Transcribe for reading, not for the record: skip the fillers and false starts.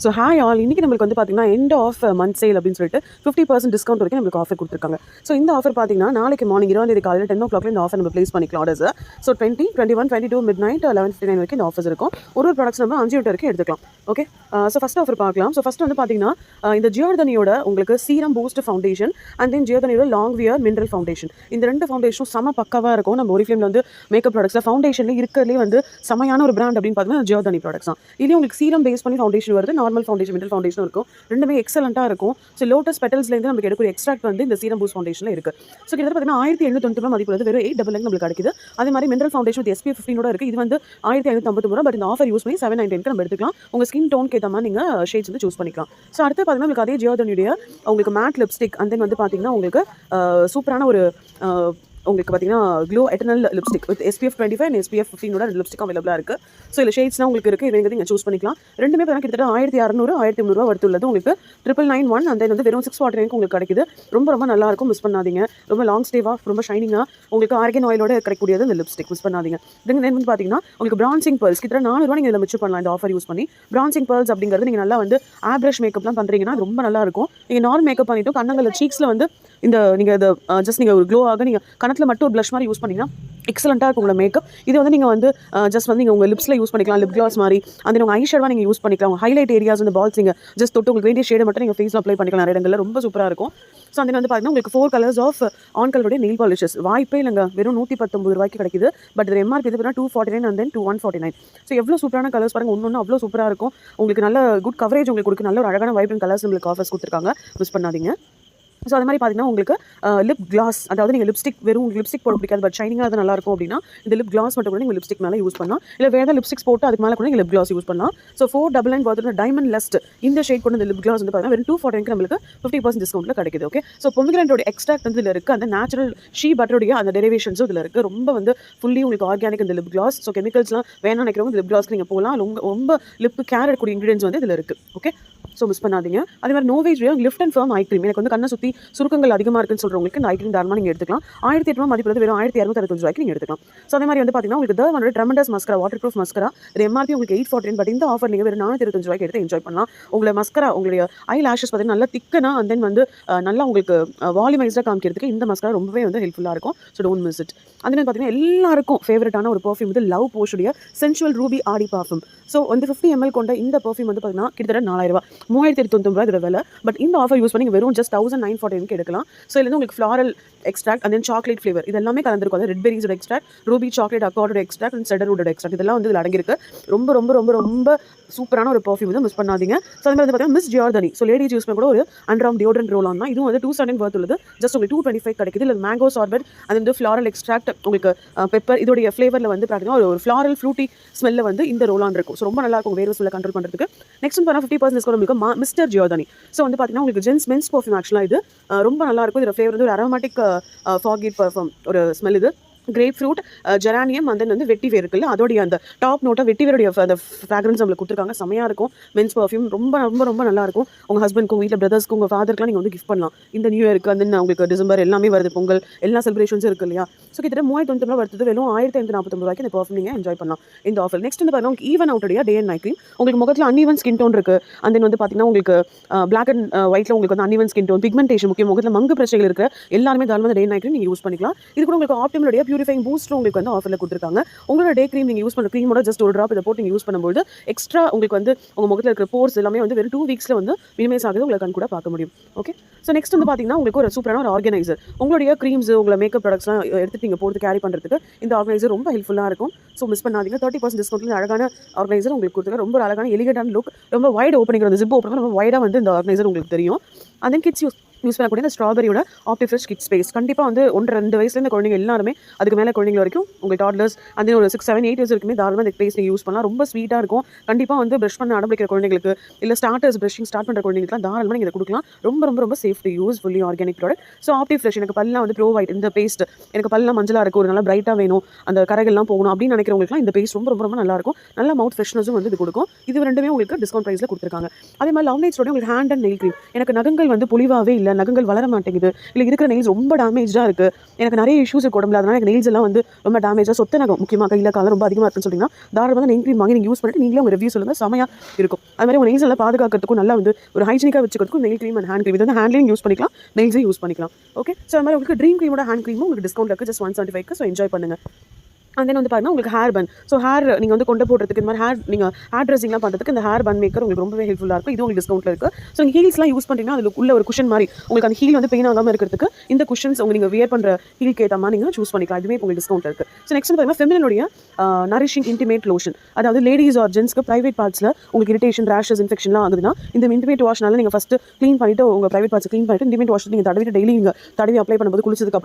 So hi all, இன்றைக்கி நம்மளுக்கு வந்து பார்த்தீங்கன்னா எண்ட் ஆஃப் மந்த் சேல் அப்படின்னு சொல்லிட்டு 50% டிஸ்கவுண்ட் வரைக்கும் நம்மளுக்கு ஆஃபர் கொடுத்துருக்காங்க. ஸோ இந்த ஆஃபர் பார்த்தீங்கன்னா நாளைக்கு மார்னிங் 20 காலையில் 10 o'clock இந்த ஆஃபர் நம்ம ப்ளேஸ் பண்ணிக்கலாம் ஆர்டர்ஸ். ஸோ 20, 21, 22 மிட் நைட் 11:59 வரைக்கும் இந்த ஆஃபர்ஸ் இருக்கும். ஒரு ப்ராடக்ட்ஸ் நம்ம 5 வரைக்கும் எடுத்துக்கலாம். ஓகே, ஸோ ஃபஸ்ட் ஆஃபர் பார்க்கலாம். ஸோ ஃபஸ்ட் வந்து பார்த்தீங்கன்னா இந்த ஜியோர்தனியோட உங்களுக்கு serum boost foundation and then ஜியோர்தனியோட லாங் வியர் மினரல் ஃபவுண்டேஷன், இந்த ரெண்டு ஃபவுண்டேஷனும் செம பக்காவாக இருக்கும். நம்ம ஒரு ஃபிலிமில் வந்து மேக்கப் ப்ராடக்ட்ஸில் ஃபவுண்டேஷனில் இருக்கிறதுலே வந்து செமையான ஒரு பிராண்ட் அப்படின்னு பார்த்தீங்கன்னா ஜியோர்தனி ப்ராடக்ட்ஸ் தான். இதுலேயும் உங்களுக்கு சீரம் பேஸ் பண்ணி ஃபவுண்டேஷன் வருது, நார்மல் ஃபவுண்டேஷன் மினரல் ஃபவுண்டேஷன் இருக்கும். ரெண்டுமே எக்ஸலண்ட்டாக இருக்கும். ஸோ லோட்டஸ் பெட்டல்ஸ்லேருந்து நமக்கு எடுக்கிற எக்ஸ்ட்ராக்ட் வந்து இந்த சீரம் பூஸ்ட் ஃபவுண்டேஷனில் இருக்குது. ஸோ கிட்டத்தட்ட பார்த்தீங்கன்னா 1790 மதிப்பு வந்து வெறும் 899 நம்மளுக்கு கிடைக்குது. அதே மாதிரி மினரல் ஃபவுண்டேஷன் வித் SPF 15 இருக்குது. இது வந்து 1550 பட் இந்த ஆஃபர் யூஸ் பண்ணி 799 நம்ம எடுத்துக்கலாம். உங்கள் ஸ்கின் டோனுக்கு ஏற்ற மாதிரி நீங்கள் ஷேட்ஸ் வந்து சூஸ் பண்ணிக்கலாம். ஸோ அடுத்து பார்த்தீங்கன்னா உங்களுக்கு அதே ஜியோர்தனியுடைய உங்களுக்கு மேட் லிப்ஸ்டிக் அண்ட் தென் வந்து பார்த்தீங்கன்னா உங்களுக்கு சூப்பரான ஒரு உங்களுக்கு பார்த்தீங்கன்னா glow eternal lipstick with SPF 25 and SPF 15 lipstick அவைலபிளாக இருக்குது. ஸோ இல்லை ஷேட்ஸ்லாம் உங்களுக்கு இருக்குது, இவங்க நீங்கள் சூஸ் பண்ணிக்கலாம். ரெண்டுமே பார்த்தீங்கன்னா கிட்டத்தட்ட 1600 1300 வருது உள்ளது உங்களுக்கு 9991 அந்த வந்து வெறும் 649 உங்களுக்கு கிடைக்குது. ரொம்ப ரொம்ப நல்லாயிருக்கும், மிஸ் பண்ணாதீங்க. ரொம்ப லாங் ஸ்டேவாக ரொம்ப ஷைனிங்காக உங்களுக்கு ஆர்கன் ஆயிலோட கிடைக்கக்கூடியது இந்த லிப்ஸ்டிக், மிஸ் பண்ணாதீங்க. இதுங்க வந்து பார்த்தீங்கன்னா உங்களுக்கு பிரான்சிங் பேர்ல்ஸ் கிட்டத்தட்ட 400 நீங்கள் இதில் மிச்சம் பண்ணலாம் இந்த ஆஃபர் யூஸ் பண்ணி. பிரான்சிங் பேர்ல்ஸ் அப்படிங்கிறது நீங்கள் நல்லா வந்து ஆப்ரஷ் மேக்கப்லாம் பண்ணுறீங்கன்னா ரொம்ப நல்லாயிருக்கும். நீங்கள் நார்மல் மேக்கப் பண்ணிவிட்டு கண்ணங்களில் சீக்ஸில் வந்து இந்த நீங்கள் இதை ஜஸ்ட் நீங்கள் ஒரு க்ளோ ஆக நீங்கள் கணத்தில் மட்டும் ஒரு ப்ளஷ் மாதிரி யூஸ் பண்ணிங்கன்னா எக்ஸலண்ட்டாக இருக்கும் உங்களோட மேக்கப். இது வந்து நீங்கள் வந்து ஜஸ்ட் வந்து நீங்கள் உங்கள் லிப்ஸில் யூஸ் பண்ணிக்கலாம், லிப் கிளாஸ் மாதிரி. அந்த உங்கள் ஐ ஷேடாக நீங்கள் யூஸ் பண்ணிக்கலாம். உங்கள் ஹைலைட் ஏரியாஸ் இந்த பால்ஸ் நீங்கள் ஜஸ்ட் தொட்டு உங்களுக்கு வேண்டிய ஷேடை மட்டும் நீங்கள் ஃபேஸில் அப்ளை பண்ணிக்கலாம். நிறைய இடங்களில் ரொம்ப சூப்பராக இருக்கும். ஸோ அந்த வந்து பார்த்தீங்கன்னா உங்களுக்கு 4 கலர்ஸ் ஆஃப் ஆன் கலருடைய நெயில் பாலிஷஸ் வாய்ப்பே இல்லைங்க, வெறும் 119 ரூபாய்க்கு கிடைக்குது. பட் இது MRP இது பார்த்தீங்கன்னா 249 அண்ட் தென் 2149. ஸோ எவ்வளோ சூப்பரான கலர்ஸ் பாருங்கள், ஒன்று அவ்வளோ சூப்பராக இருக்கும். உங்களுக்கு நல்ல குட் கவரேஜ் உங்களுக்கு கொடுக்கு, நல்ல ஒரு அழகான வைப்ரண்ட் கலர்ஸ் உங்களுக்கு ஆஃபர்ஸ் கொடுத்துருக்காங்க, மிஸ் பண்ணாதீங்க. ஸோ அது மாதிரி பார்த்தீங்கன்னா உங்களுக்கு லிப் கிளாஸ், அதாவது நீங்கள் லிப்ஸ்டிக் வெறும் உங்களுக்கு லிப்ஸ்டிக் போட பிடிக்காது பட் ஷைனிங்காக அது நல்லாயிருக்கும் அப்படின்னா இந்த லிப் கிளாஸ் மட்டும் கூட நீங்கள் லிப்ஸ்டிக் மேலே யூஸ் பண்ணலாம். இல்லை வேறு ஏதாவது லிப்ஸ்டிக்ஸ் போட்டு அதுக்கு மேலே கூட நீங்கள் லிப் கிளாஸ் யூஸ் பண்ணலாம். ஸோ 499 பார்த்தீங்கன்னா டைமண்ட் லஸ்ட் இந்த ஷேட் கொண்டு இந்த லிப் கிளாஸ் வந்து பார்த்தீங்கன்னா வெறும் 249 நம்மளுக்கு 50% டிஸ்கவுண்ட்டில் கிடைக்குது. ஓகே, ஸோ பொமிகிரானேட்டோட எக்ஸ்ட்ராக்ட் வந்து இதில் இருக்குது, அந்த நேச்சுரல் ஷீ பட்டருடைய அந்த டெரிவேஷன்ஸும் இதில் இருக்குது. ரொம்ப வந்து ஃபுல்லி உங்களுக்கு ஆர்கானிக் இந்த லிப் கிளாஸ். ஸோ கெமிக்கல்ஸ்லாம் வேணாம் நினைக்கிறவங்க லிப் கிளாஸ்க்கு நீங்கள் போகலாம். ரொம்ப லிப் கேர் எடுக்கக்கூடிய இன்க்ரீடியன்ஸ் வந்து இதில் இருக்குது. ஓகே, ஸோ மிஸ் பண்ணாதீங்க. அதே மாதிரி Novage lift and firm eye cream, எனக்கு வந்து கண்ணை சுற்றி சுருக்கங்கள் அதிகமாக இருக்குன்னு சொல்கிறவங்களுக்கு இந்த ஐ க்ரீம் தாராளமாக நீங்கள் எடுத்துக்கலாம். 1800 மதிப்பு வெறும் 1265 ரூபாய்க்கு நீங்கள் எடுத்துக்கலாம். ஸோ அதே மாதிரி வந்து பார்த்தீங்கன்னா உங்களுக்கு வந்து tremendous mascara water proof mascara, இது MRP உங்களுக்கு 849 பட் இந்த ஆஃபர் நீங்கள் வெறும் 425 ரூபாய்க்கு எடுத்து என்ஜாய் பண்ணலாம். உங்களை மஸ்கரா உங்களுடைய ஐ லேஷஸ் பார்த்தீங்கன்னா நல்லா திக்கனா அண்ட் தென் வந்து நல்லா உங்களுக்கு வால்யூமைஸ்டாக காமிக்கிறதுக்கு இந்த மஸ்கரா ரொம்பவே வந்து ஹெல்ப்ஃபுல்லாக இருக்கும். So don't miss it. அதே மாதிரி பார்த்தீங்கன்னா எல்லாருக்கும் ஃபேவரட்டான ஒரு பர்ஃப்யூம் வந்து லவ் போஷுடைய சென்சுவல் ரூபி ஆடி பர்ஃப்யூம். ஸோ வந்து 50 ml கொண்ட இந்த பர்ஃப்யூம் வந்து பார்த்தீங்கன்னா கிட்டத்தட்ட 4000 ரூபா, 3099 இதோட விலை. பட் இந்த ஆஃபர் யூஸ் பண்ணி வெறும் ஜஸ்ட் 1949 எடுக்கலாம். ஸோ இதுல உங்களுக்கு floral extract and then chocolate flavour இது எல்லாமே கலந்துருக்கும். அது ரெட் பெரிஸோட எக்ஸ்ட்ராக்ட், ரூபி சாக்லேட் அக்கார்டோட எக்ஸ்ட்ராக்ட் அண்ட் செடரோட எக்ஸ்ட்ராக்ட் இதெல்லாம் வந்து இதில் அடங்கியிருக்கு. ரொம்ப ரொம்ப ரொம்ப ரொம்ப சூப்பரான ஒரு பர்ஃப்யூம் வந்து மிஸ் பண்ணாதீங்க. ஸோ அது மாதிரி வந்து பார்த்தீங்கன்னா மிஸ் ஜியோர்தனி, ஸோ லேடிஸ் யூஸ் பண்ண கூட ஒரு அண்டர்ஆர்ம் டியோட்ரண்ட் ரோல் ஆன் தான். இதுவும் வந்து 270 worth உள்ளது. ஜஸ்ட் உங்களுக்கு 225 கிடைக்குது. இல்லை மேங்கோ சார்பட் அது வந்து ஃப்ளாரல் எக்ஸ்ட்ராக்ட் உங்களுக்கு பெப்பர் இதோடைய ஃப்ளேவரில் வந்து பார்த்தீங்கன்னா ஒரு ஃப்ளாரல் ஃப்ரூட்டி ஸ்மெல்ல வந்து இந்த ரோல் ஆன் இருக்கும். ஸோ ரொம்ப நல்லா இருக்கும் வேறு சொல்ல கண்ட்ரோல் பண்ணுறதுக்கு. நெக்ஸ்ட் வந்து 50% டிஸ்கவுண்ட் உங்களுக்கு மிஸ்டர் ஜியோர்தனி. ஸோ வந்து பார்த்தீங்கன்னா உங்களுக்கு ஜென்ஸ் மென்ஸ் பர்ஃப்யூம் ஆக்சுவலாக இது ரொம்ப நல்லா இருக்கும். இதோட ஃப்ளேவர் வந்து ஒரு அரோமேட்டிக் ஃபாகி பர்ஃப்யூம் ஒரு ஸ்மெல். இது grapefruit, geranium and then வந்து வெட்டிவேர் இருக்குல்ல அதோடைய அந்த டாப் நோட்டாக வெட்டிவேருடைய அந்த ஃப்ராக்ரன்ஸ் நம்மளுக்கு கொடுத்துருக்காங்க. செமையாக இருக்கும் மென்ஸ் பர்ஃப்யூம், ரொம்ப ரொம்ப ரொம்ப நல்லா இருக்கும். உங்கள் ஹஸ்பண்ட்க்கு, வீட்டில் பிரதர்ஸ்க்கு, உங்கள் ஃபாதருக்குலாம் நீங்கள் வந்து கிஃப்ட் பண்ணலாம். இந்த நியூ இயருக்கு அந்த உங்களுக்கு டிசம்பர் எல்லாமே வருது, பொங்கல் எல்லா செலிப்ரேஷன்ஸும் இருக்குது இல்லையா. ஸோ கிட்டத்தட்ட 3090 வருது, வெறும் 1549 ரூபாய்க்கு இந்த பர்ஃப்யூம் நீங்கள் என்ஜாய் பண்ணலாம் இந்த ஆஃபர். நெக்ஸ்ட் வந்து பார்த்தீங்கன்னா ஈவன் அவுட்டுடைய டே அண்ட் நைட் க்ரீம். உங்களுக்கு முகத்தில் அன்இவன் ஸ்கின் டோன் இருக்குது அண்ட் தென் வந்து பார்த்தீங்கன்னா உங்களுக்கு பிளாக் அண்ட் ஒயிட்டில் உங்களுக்கு வந்து அன்இவன் ஸ்கின் டோன், பிக்மெண்டேஷன் முக்கியம், முகத்தில் மங்கு பிரச்சனைகள் இருக்கிற எல்லாருமே தாராளமாக டே அண்ட் நைட் க்ரீம் நீங்கள் யூஸ் பண்ணிக்கலாம். இது கூட உங்களுக்கு ஆப்டிமலுடைய பியூரிஃபைங் பூஸ்ட் உங்களுக்கு வந்து ஆஃபரில் கொடுத்துருக்காங்க. உங்களோட டே க்ரீம் நீங்கள் யூஸ் பண்ண க்ரீமோட ஜஸ்ட் ஒரு ட்ராப் இதை போட்டு நீங்கள் யூஸ் பண்ணும்போது எக்ஸ்ட்ரா உங்களுக்கு வந்து உங்கள் முகத்தில் இருக்கிற போர்ஸ் எல்லாமே வந்து வெறும் 2 வீக்ஸில் வந்து மினிமைஸ் ஆகுது, உங்களை கண் கூட பார்க்க முடியும். ஓகே, ஸோ நெக்ஸ்ட் வந்து பார்த்தீங்கன்னா உங்களுக்கு ஒரு சூப்பரான ஒரு ஆர்கனைசர். உங்களுடைய க்ரீம்ஸ் உங்களை மேக்கப் ப்ராடக்ட்ஸ்லாம் எடுத்துட்டு நீங்கள் போட்டு கேரி பண்ணுறதுக்கு இந்த ஆர்கனைசர் ரொம்ப ஹெல்ப்ஃபுல்லாக இருக்கும். ஸோ மிஸ் பண்ணாதீங்க. 30% டிஸ்கவுண்ட்டில் அழகான ஆர்கனைசர் உங்களுக்கு கொடுத்துருக்க, ரொம்ப அழகான எலிகண்டான லுக், ரொம்ப வைட் ஓப்பனிங், அந்த ஜிப் ஓப்பன் ரொம்ப வைடாக வந்து இந்த ஆர்கனைசர் உங்களுக்கு தெரியும். அண்ட் தென் கிட்ஸ் யூஸ் பண்ணக்கூடிய இந்த ஸ்ட்ராபெரியோட ஆப்டிஃப்ரெஷ் கிட் ஸ்பேஸ் கண்டிப்பாக வந்து 1-2 வயசுலேருந்து குழந்தைங்க எல்லாருமே அதுக்கு மேலே குழந்தைங்க வரைக்கும் உங்களுக்கு டாட்லர்ஸ் அந்த ஒரு 6, 7, 8 இயர்ஸ் வரைக்குமே தாராளமாக இந்த பேஸ் நீங்கள் யூஸ் பண்ணலாம். ரொம்ப ஸ்வீட்டாக இருக்கும். கண்டிப்பாக வந்து ப்ரஷ் பண்ண ஆரம்பிக்கிற குழந்தைங்களுக்கு இல்லை ப்ரஷிங் ஸ்டார்ட் பண்ணுற குழந்தைங்களுக்குலாம் தாராளமாக நீங்கள் இதை கொடுக்கலாம். ரொம்ப ரொம்ப ரொம்ப safety use, fully organic product. So Optifresh எனக்கு பல்லாம் வந்து ப்ரோ ஒயிட் இந்த பேஸ்ட் எனக்கு பல்லாம் மஞ்சளாக இருக்கும், ஒரு நல்லா பிரைட்டாக வேணும், அந்த கரைகள்லாம் போகணும் அப்படின்னு நினைக்கிறவங்களுக்குலாம் இந்த பேஸ்ட் ரொம்ப ரொம்ப ரொம்ப நல்லா இருக்கும். நல்ல மவுத் ஃப்ரெஷ்னஸும் வந்து இது கொடுக்கும். இது ரெண்டுமே உங்களுக்கு டிஸ்கவுண்ட் ப்ரைஸில் கொடுத்துருக்காங்க. அதே மாதிரி லவ் நைட்ஸோட உங்களுக்கு ஹேண்ட் அண்ட் நெயில் க்ரீம், எனக்கு நகங்கள் வந்து புளிவாகவே இல்லை, நகங்கள் வளர மாட்டேங்குது, இல்லை இருக்கிற நெயில்ஸ் ரொம்ப டேமேஜாக இருக்குது, எனக்கு நிறைய இஷ்யூஸ் இருக்கு உடம்புல, அதனால் எனக்கு நெயில்ஸ் எல்லாம் வந்து ரொம்ப டேமேஜாக சொத்த நகம் முக்கியமாக கையில் காலம் ரொம்ப அதிகமாக இருக்குன்னு சொல்லிங்கன்னா தாராளமாக நெயில் க்ரீம் வாங்கி நீங்கள் யூஸ் பண்ணிட்டு நீங்களே உங்கள் ரிவ்யூ சொல்லுங்கள், செமையாக இருக்கும். அது மாதிரி உங்கள் நெயில்ஸ் எல்லாம் பாதுகாக்கிறதுக்கும் நல்லா வந்து ஒரு ஹைஜீனிக்காக வச்சுக்கிறதுக்கும் nail cream and hand cream இது வந்து ஹேண்ட்லையும் யூஸ் பண்ணிக்கலாம், நெயில்ஸையும் யூஸ் பண்ணிக்கலாம். ஓகே, ஸோ அது மாதிரி உங்களுக்கு ட்ரீம் க்ரீமோட ஹேண்ட் க்ரீமும் உங்களுக்கு டிஸ்கவுண்ட் இருக்குது just 175. ஸோ என்ஜாய் பண்ணுங்கள். அண்ட் தென் வந்து பார்த்தீங்கன்னா உங்களுக்கு ஹேர் பன். ஸோ ஹேர் நீங்கள் வந்து கொண்டு போடுறதுக்கு இந்த மாதிரி நீங்கள் ஹேர் ட்ரெஸ்ஸிங்லாம் பண்ணுறதுக்கு இந்த ஹேர் பன் மேக்கர் உங்களுக்கு ரொம்பவே ஹெல்ப்ஃபுல்லாக இருக்கும். இது உங்களுக்கு டிஸ்கவுண்ட்டில் இருக்குது. ஸோ நீங்கள் ஹீல்ஸ்லாம் யூஸ் பண்ணிட்டீங்கன்னா அதில் உள்ள ஒரு குஷன் மாதிரி உங்களுக்கு அந்த ஹீல் வந்து பெயின் ஆகாமல் இருக்கிறதுக்கு இந்த குஷன்ஸ் நீங்கள் வியர் பண்ணுற ஹீலுக்கு ஏற்ற மாதிரி நீங்கள் சூஸ் பண்ணிக்கலாம். இதுவே உங்களுக்கு டிஸ்கவுண்ட் இருக்குது. ஸோ நெக்ஸ்ட் பார்த்தீங்கன்னா ஃபெமினனுடைய நரிஷிங் இன்டிமேட் லோஷன், அதாவது லேடிஸ் ஆர் ஜென்ஸ்க்கு ப்ரைவேட் பார்ட்ஸில் உங்களுக்கு இரிட்டேஷன், ரேஷஸ், இன்ஃபெக்ஷன்லாம் ஆகுதுன்னா இந்த இன்டிமேட் வாஷ்னால நீங்கள் ஃபஸ்ட்டு க்ளீன் பண்ணிவிட்டு உங்கள் ப்ரைவேட் பார்ட்ஸ் க்ளீன் பண்ணிவிட்டு இன்டிமேட் வாஷ் நீங்கள் தடவிட்டு டெய்லி நீங்கள் தடவி அப்ளை பண்ணும்போது குளிச்சதுக்கப்புறம்